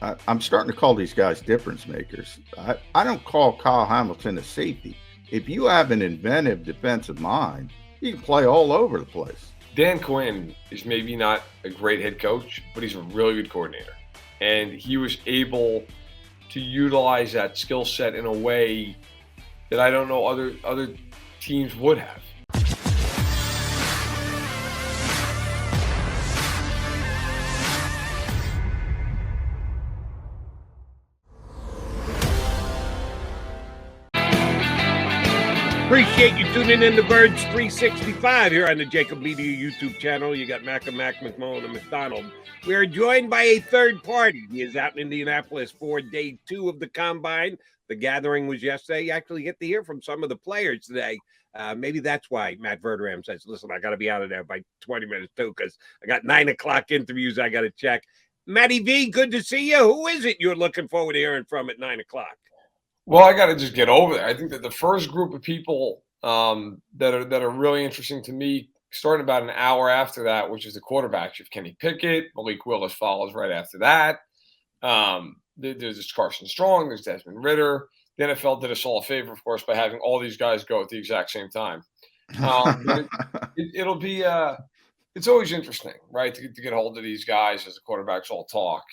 I'm starting to call these guys difference makers. I don't call Kyle Hamilton a safety. If you have an inventive defensive mind, you can play all over the place. Dan Quinn is maybe not a great head coach, but he's a really good coordinator. And he was able to utilize that skill set in a way that I don't know other teams would have. Appreciate you tuning in to Birds 365 here on the JAKIB Media YouTube channel. You got Mac and Mac, McMullen and McDonald. We are joined by a third party. He is out in Indianapolis for day 2 of the Combine. The gathering was yesterday. You actually get to hear from some of the players today. Maybe that's why Matt Verderame says, listen, I got to be out of there by 20 minutes too, because I got 9 o'clock interviews I got to check. Matty V, good to see you. Who is it you're looking forward to hearing from at 9 o'clock? Well, I got to just get over there. I think that the first group of people that are really interesting to me, starting about an hour after that, which is the quarterbacks. You have Kenny Pickett, Malik Willis follows right after that. There's Carson Strong, there's Desmond Ritter. The NFL did us all a favor, of course, by having all these guys go at the exact same time. It'll be it's always interesting, right, to get a hold of these guys as the quarterbacks all talk.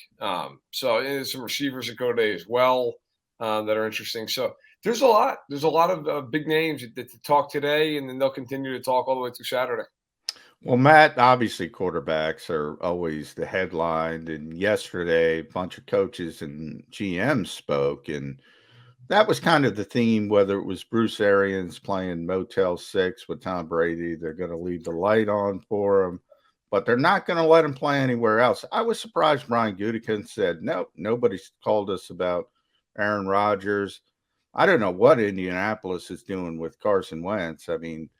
So there's some receivers that go today as well. That are interesting. So there's a lot. There's a lot of big names that talk today, and then they'll continue to talk all the way through Saturday. Well, Matt, obviously quarterbacks are always the headline. And yesterday, a bunch of coaches and GMs spoke, and that was kind of the theme, whether it was Bruce Arians playing Motel 6 with Tom Brady. They're going to leave the light on for him, but they're not going to let him play anywhere else. I was surprised Brian Gutekunst said, nope, nobody's called us about Aaron Rodgers. I don't know what Indianapolis is doing with Carson Wentz. I mean,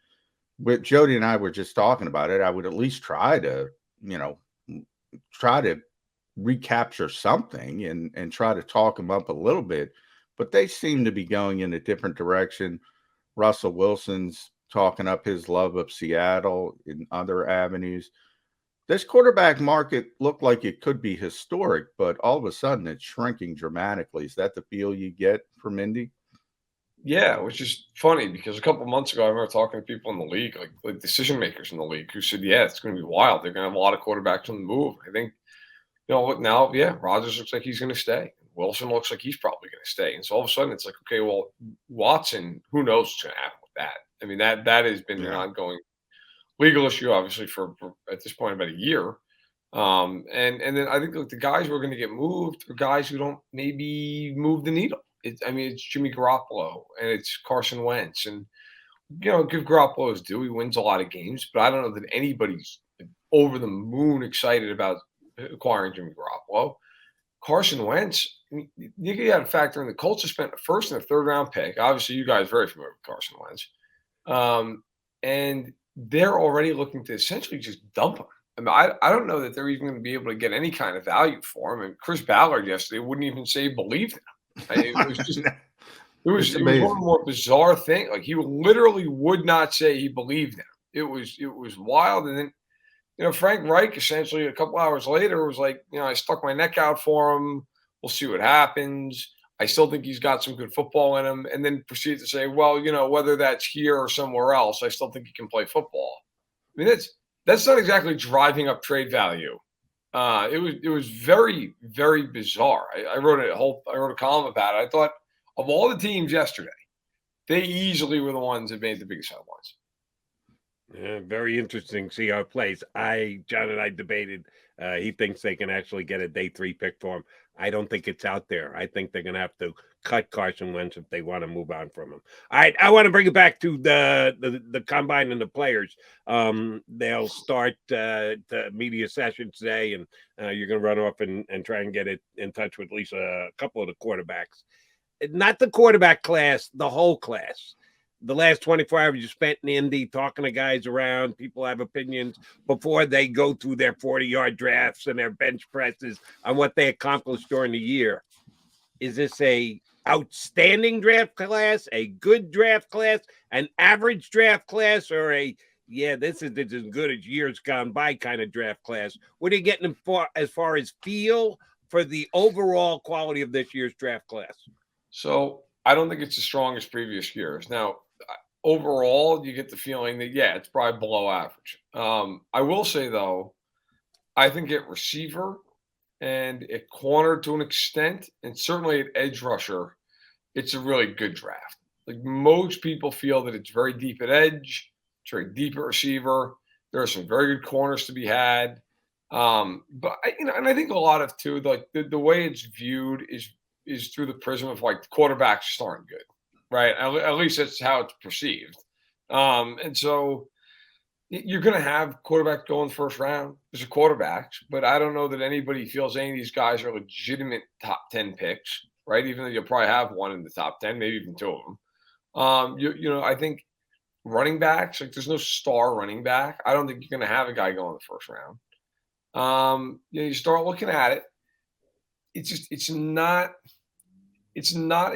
with Jody and I were just talking about it. I would at least try to recapture something and try to talk him up a little bit. But they seem to be going in a different direction. Russell Wilson's talking up his love of Seattle in other avenues. This quarterback market looked like it could be historic, but all of a sudden it's shrinking dramatically. Is that the feel you get from Indy? Yeah, which is funny because a couple of months ago, I remember talking to people in the league, like decision makers in the league, who said, yeah, it's going to be wild. They're going to have a lot of quarterbacks on the move. I think, now, yeah, Rodgers looks like he's going to stay. Wilson looks like he's probably going to stay. And so all of a sudden it's like, okay, well, Watson, who knows what's going to happen with that? I mean, that has been an ongoing legal issue, obviously, for at this point about a year. And then I think the guys who are going to get moved are guys who don't maybe move the needle. It's Jimmy Garoppolo and it's Carson Wentz, and give Garoppolo his due. He wins a lot of games, but I don't know that anybody's over the moon excited about acquiring Jimmy Garoppolo. Carson Wentz, you got to factor in the Colts have spent a first and a third round pick. Obviously, you guys are very familiar with Carson Wentz, and they're already looking to essentially just dump him. I mean, I don't know that they're even going to be able to get any kind of value for him. And Chris Ballard yesterday wouldn't even say he believed in him. It was just it was one of the more bizarre things. Like, he literally would not say he believed in him. It was wild. And then Frank Reich essentially a couple hours later was like, I stuck my neck out for him. We'll see what happens. I still think he's got some good football in him, and then proceed to say, well, whether that's here or somewhere else, I still think he can play football. I mean, that's not exactly driving up trade value. It was very, very bizarre. I wrote a column about it. I thought of all the teams yesterday, they easily were the ones that made the biggest headlines. Yeah, very interesting. See how it plays. John and I debated. He thinks they can actually get a day 3 pick for him. I don't think it's out there. I think they're going to have to cut Carson Wentz if they want to move on from him. All right, I want to bring it back to the Combine and the players. They'll start the media session today, and you're going to run off and try and get in touch with at least a couple of the quarterbacks. Not the quarterback class, the whole class. The last 24 hours you spent in Indy talking to guys around. People have opinions before they go through their 40-yard drafts and their bench presses on what they accomplished during the year. Is this a outstanding draft class, a good draft class, an average draft class, or this is as good as years gone by kind of draft class? What are you getting as far as feel for the overall quality of this year's draft class? So I don't think it's as strong as previous years. Now, overall, you get the feeling that, yeah, it's probably below average. I will say, though, I think at receiver and at corner to an extent, and certainly at edge rusher, it's a really good draft. Like most people feel that it's very deep at edge, it's very deep at receiver. There are some very good corners to be had. But and I think a lot of too, like the way it's viewed is through the prism of like the quarterbacks just aren't good, right? At least that's how it's perceived. And so you're going to have quarterback go in the first round. There's a quarterbacks, but I don't know that anybody feels any of these guys are legitimate top 10 picks, right? Even though you'll probably have one in the top 10, maybe even two of them. I think running backs, like there's no star running back. I don't think you're going to have a guy go in the first round. You start looking at it. It's not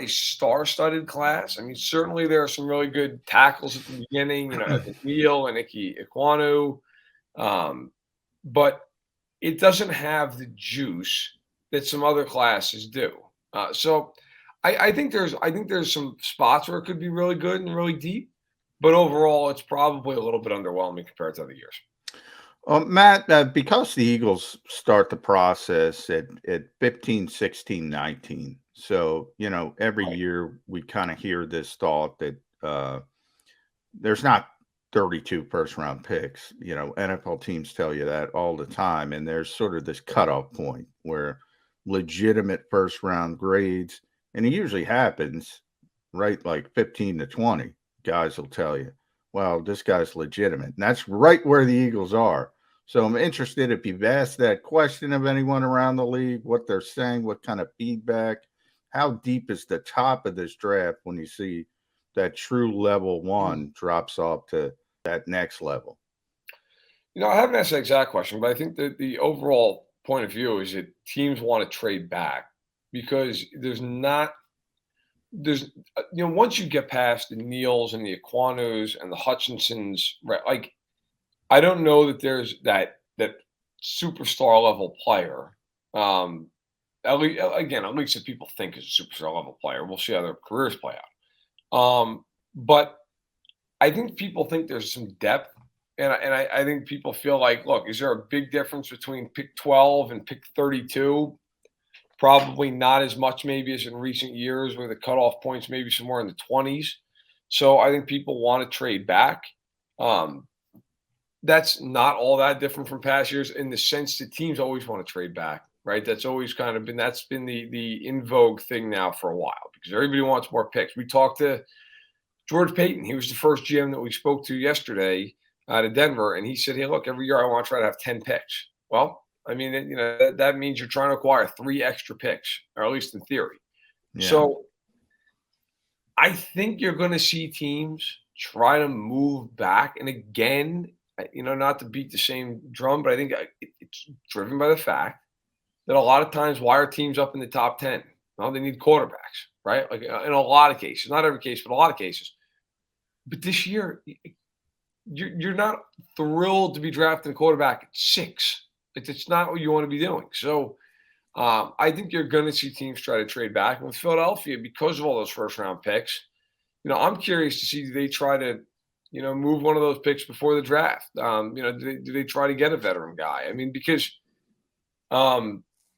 a star-studded class. I mean, certainly there are some really good tackles at the beginning, Neal and Ike Ekwonu, but it doesn't have the juice that some other classes do. So I think there's some spots where it could be really good and really deep, but overall, it's probably a little bit underwhelming compared to other years. Matt, because the Eagles start the process at 15, 16, 19. So, every year we kind of hear this thought that there's not 32 first round picks. NFL teams tell you that all the time. And there's sort of this cutoff point where legitimate first round grades, and it usually happens right like 15 to 20. Guys will tell you, well, this guy's legitimate. And that's right where the Eagles are. So I'm interested if you've asked that question of anyone around the league, what they're saying, what kind of feedback, how deep is the top of this draft when you see that true level one drops off to that next level? I haven't asked that exact question, but I think that the overall point of view is that teams want to trade back because once you get past the Neals and the Ekwanus and the Hutchinsons, right, like, I don't know that there's that superstar level player. At least that people think is a superstar level player. We'll see how their careers play out. But I think people think there's some depth, and I think people feel like, look, is there a big difference between pick 12 and pick 32? Probably not as much, maybe, as in recent years, where the cutoff points maybe somewhere in the 20s. So I think people want to trade back. That's not all that different from past years in the sense that teams always want to trade back, right? That's always kind of been the in vogue thing now for a while because everybody wants more picks. We talked to George Payton. He was the first GM that we spoke to yesterday out of Denver, and he said, "Hey, look, every year I want to try to have 10 picks." Well, I mean, that means you're trying to acquire 3 extra picks, or at least in theory. Yeah. So I think you're going to see teams try to move back, and again, not to beat the same drum, but I think it's driven by the fact that a lot of times, why are teams up in the top 10? Well, they need quarterbacks, right? Like in a lot of cases, not every case, but a lot of cases. But this year, you're not thrilled to be drafting a quarterback at 6. It's not what you want to be doing. So I think you're going to see teams try to trade back. And with Philadelphia, because of all those first-round picks, I'm curious to see, do they try to move one of those picks before the draft? Do they try to get a veteran guy? I mean, because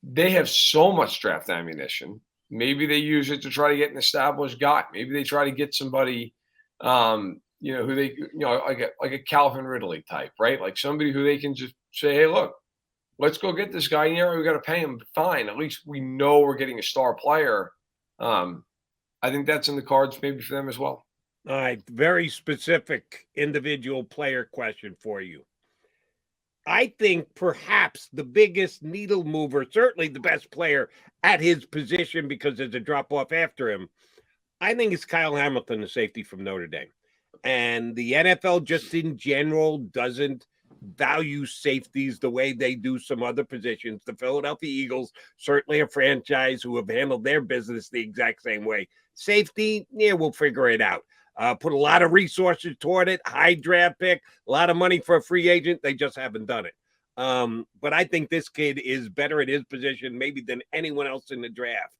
they have so much draft ammunition. Maybe they use it to try to get an established guy. Maybe they try to get somebody, who they, like a Calvin Ridley type, right? Like somebody who they can just say, hey, look, let's go get this guy in here. We got to pay him. Fine. At least we know we're getting a star player. I think that's in the cards maybe for them as well. All right. Very specific individual player question for you. I think perhaps the biggest needle mover, certainly the best player at his position because there's a drop off after him, I think it's Kyle Hamilton, the safety from Notre Dame. And the NFL just in general doesn't value safeties the way they do some other positions. The Philadelphia Eagles, certainly a franchise who have handled their business the exact same way. Safety, yeah, we'll figure it out. Put a lot of resources toward it, high draft pick, a lot of money for a free agent. They just haven't done it. But I think this kid is better at his position maybe than anyone else in the draft.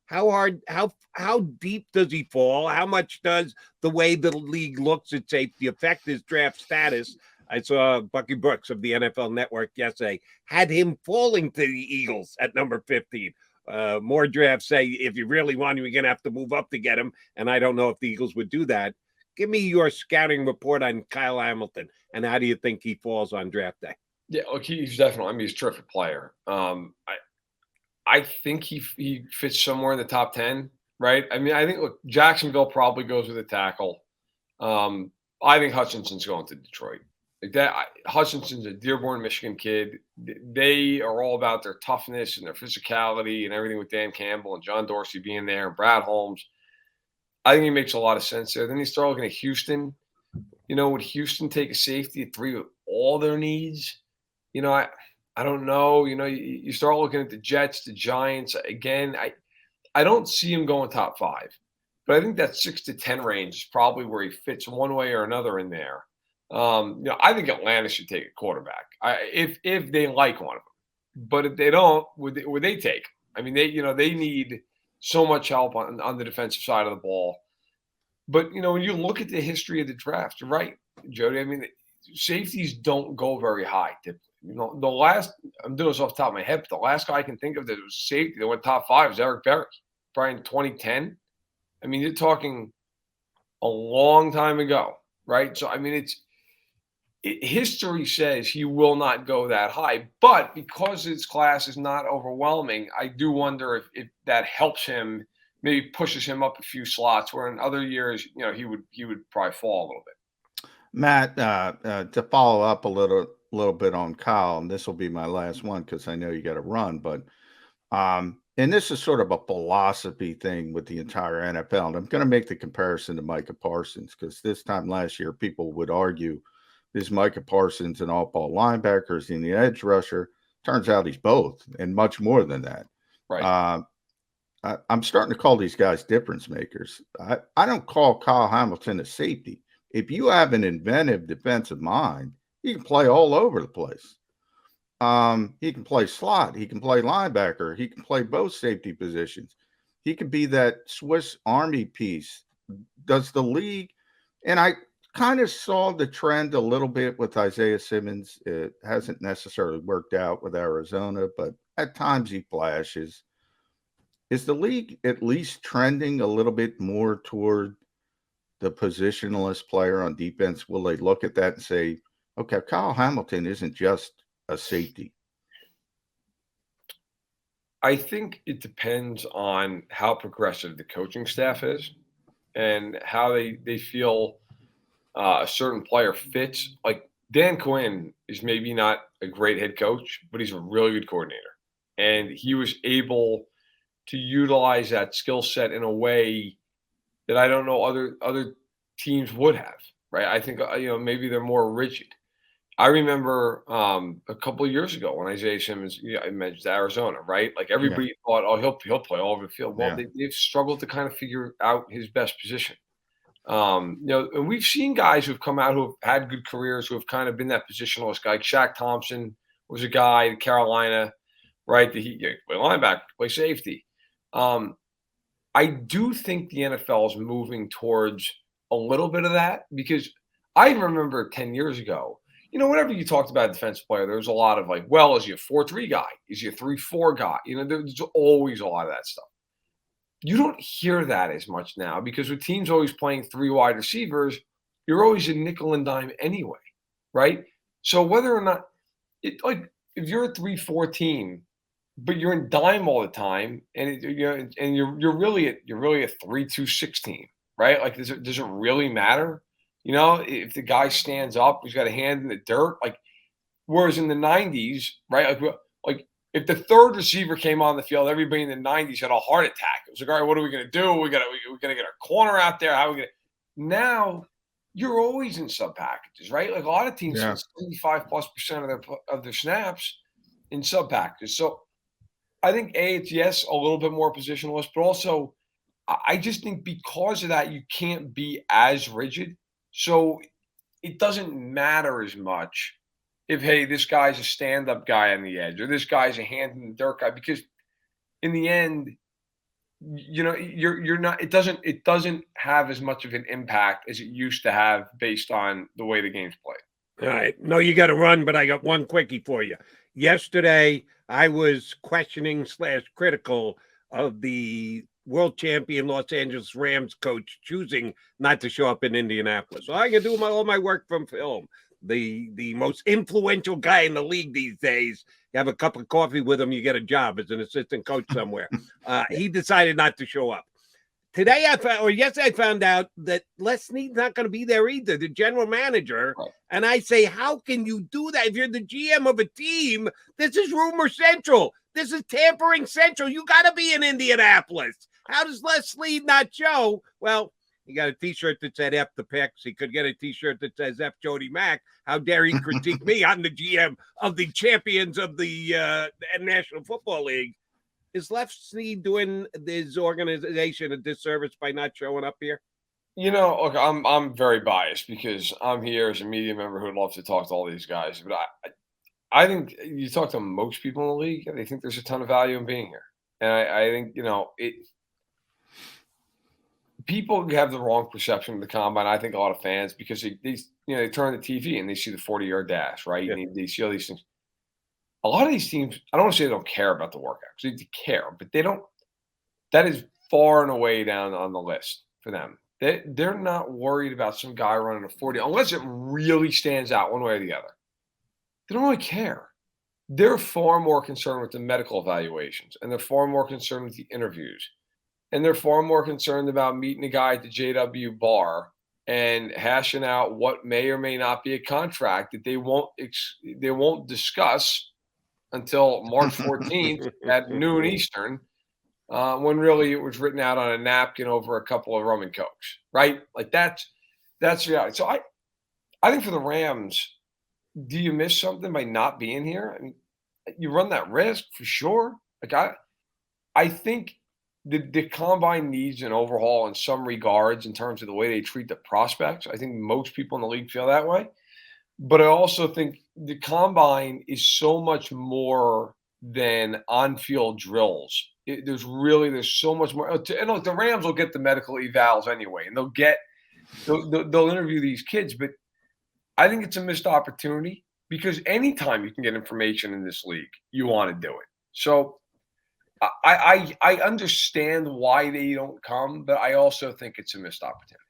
How deep does he fall? How much does the way the league looks at safety affect his draft status? I saw Bucky Brooks of the NFL Network yesterday had him falling to the Eagles at number 15. More drafts say if you really want him, you're going to have to move up to get him. And I don't know if the Eagles would do that. Give me your scouting report on Kyle Hamilton, and how do you think he falls on draft day? Yeah, look, he's definitely. I mean, he's a terrific player. I think he fits somewhere in the top 10, right? I mean, I think look, Jacksonville probably goes with a tackle. I think Hutchinson's going to Detroit. Like that, Hutchinson's a Dearborn, Michigan kid. They are all about their toughness and their physicality and everything with Dan Campbell and John Dorsey being there and Brad Holmes. I think he makes a lot of sense there. Then you start looking at Houston. Would Houston take a safety at 3 with all their needs? I don't know. You start looking at the Jets, the Giants. Again, I don't see him going top 5. But I think that 6 to 10 range is probably where he fits one way or another in there. I think Atlanta should take a quarterback if they like one of them. But if they don't, would they take? I mean, they need so much help on the defensive side of the ball. But when you look at the history of the draft, you're right, Jody. I mean, safeties don't go very high typically. The last, I'm doing this off the top of my head, but the last guy I can think of that was safety that went top 5 was Eric Berry, probably in 2010. I mean, you're talking a long time ago, right? So, I mean, history says he will not go that high, but because his class is not overwhelming, I do wonder if that helps him, maybe pushes him up a few slots, where in other years, he would probably fall a little bit. Matt, to follow up a little bit on Kyle, and this will be my last one because I know you got to run, but and this is sort of a philosophy thing with the entire NFL. And I'm going to make the comparison to Micah Parsons because this time last year, people would argue, is Micah Parsons an all-ball linebacker? Is he an edge rusher? Turns out he's both and much more than that. Right. I'm starting to call these guys difference makers. I don't call Kyle Hamilton a safety. If you have an inventive defensive mind, he can play all over the place. He can play slot. He can play linebacker. He can play both safety positions. He can be that Swiss Army piece. Does the league, and I kind of saw the trend a little bit with Isaiah Simmons. It hasn't necessarily worked out with Arizona, but at times he flashes. Is the league at least trending a little bit more toward the positionless player on defense? Will they look at that and say, okay, Kyle Hamilton isn't just a safety? I think it depends on how progressive the coaching staff is and how they feel a certain player fits. Like Dan Quinn is maybe not a great head coach, but he's a really good coordinator. And he was able to utilize that skill set in a way that I don't know other teams would have, right? I think, maybe they're more rigid. I remember a couple of years ago when Isaiah Simmons, I mentioned Arizona, right? Like everybody thought, oh, he'll play all over the field. Well, they've struggled to kind of figure out his best position. And we've seen guys who've come out who have had good careers, who have kind of been that positionalist guy. Like Shaq Thompson was a guy in Carolina, right? That he play linebacker, play safety. I do think the NFL is moving towards a little bit of that because I remember 10 years ago, whenever you talked about a defensive player, there was a lot of like, well, is he a 4-3 guy? Is he a 3-4 guy? There's always a lot of that stuff. You don't hear that as much now because with teams always playing 3 wide receivers, you're always in nickel and dime anyway, right? So whether or not if you're a 3-4 team, but you're in dime all the time, and you're really a 3-2-6 team, right? Like, does it really matter? If the guy stands up, he's got a hand in the dirt. Like, whereas in the '90s, right? Like if the third receiver came on the field, everybody in the '90s had a heart attack. It was like, all right, what are we going to do? We got to get our corner out there. How are we going to? Now you're always in sub packages, right? Like a lot of teams spend 75+% of their snaps in sub packages. So I think it's a little bit more positionless, but also I just think because of that, you can't be as rigid. So it doesn't matter as much if, hey, this guy's a stand-up guy on the edge, or this guy's a hand-in-the-dirt guy, because in the end, you're not. It doesn't have as much of an impact as it used to have based on the way the game's played. All right. No, you got to run, but I got one quickie for you. Yesterday, I was questioning / critical of the world champion Los Angeles Rams coach choosing not to show up in Indianapolis. So I can do all my work from film. The most influential guy in the league these days. You have a cup of coffee with him, you get a job as an assistant coach somewhere. He decided not to show up. Yesterday, I found out that Les Snead's not going to be there either, the general manager. Right. And I say, how can you do that? If you're the GM of a team, this is rumor central. This is tampering central. You got to be in Indianapolis. How does Les Snead not show? Well, he got a T-shirt that said F the Picks. He could get a T-shirt that says F Jody Mack. How dare he critique me? I'm the GM of the champions of the National Football League. Is Les Snead doing his organization a disservice by not showing up here? Look, I'm very biased because I'm here as a media member who would love to talk to all these guys. But I think you talk to most people in the league, and they think there's a ton of value in being here. And I think people have the wrong perception of the combine. I think a lot of fans, because they turn on the TV and they see the 40-yard dash, right? Yeah. And they see all these things. A lot of these teams, I don't want to say they don't care about the workouts. They care, but they don't. That is far and away down on the list for them. They're not worried about some guy running a 40, unless it really stands out one way or the other. They don't really care. They're far more concerned with the medical evaluations, and they're far more concerned with the interviews. And they're far more concerned about meeting a guy at the JW bar and hashing out what may or may not be a contract that they won't discuss until March 14th at noon Eastern, when really it was written out on a napkin over a couple of rum and cokes, right? Like that's reality. So I think for the Rams, do you miss something by not being here? I mean, you run that risk for sure. Like I think the combine needs an overhaul in some regards in terms of the way they treat the prospects. I think most people in the league feel that way. But I also think the combine is so much more than on-field drills. There's so much more. And look, the Rams will get the medical evals anyway, and they'll interview these kids. But I think it's a missed opportunity because anytime you can get information in this league, you want to do it. So I understand why they don't come, but I also think it's a missed opportunity.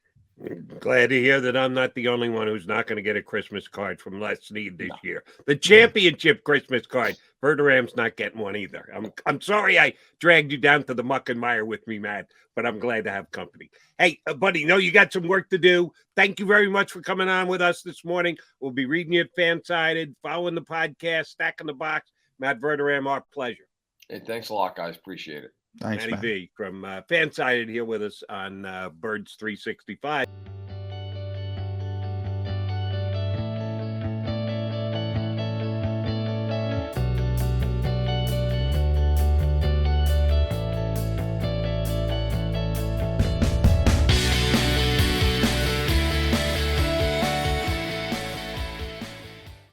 Glad to hear that I'm not the only one who's not going to get a Christmas card from Les Snead this year. The championship Christmas card. Verderame's not getting one either. I'm sorry I dragged you down to the muck and mire with me, Matt, but I'm glad to have company. Hey, buddy, you got some work to do. Thank you very much for coming on with us this morning. We'll be reading you at Fansided, following the podcast, Stacking the Box. Matt Verderame, our pleasure. Hey, thanks a lot, guys. Appreciate it. Thanks, Matty Matt. V from Fansided here with us on Birds 365.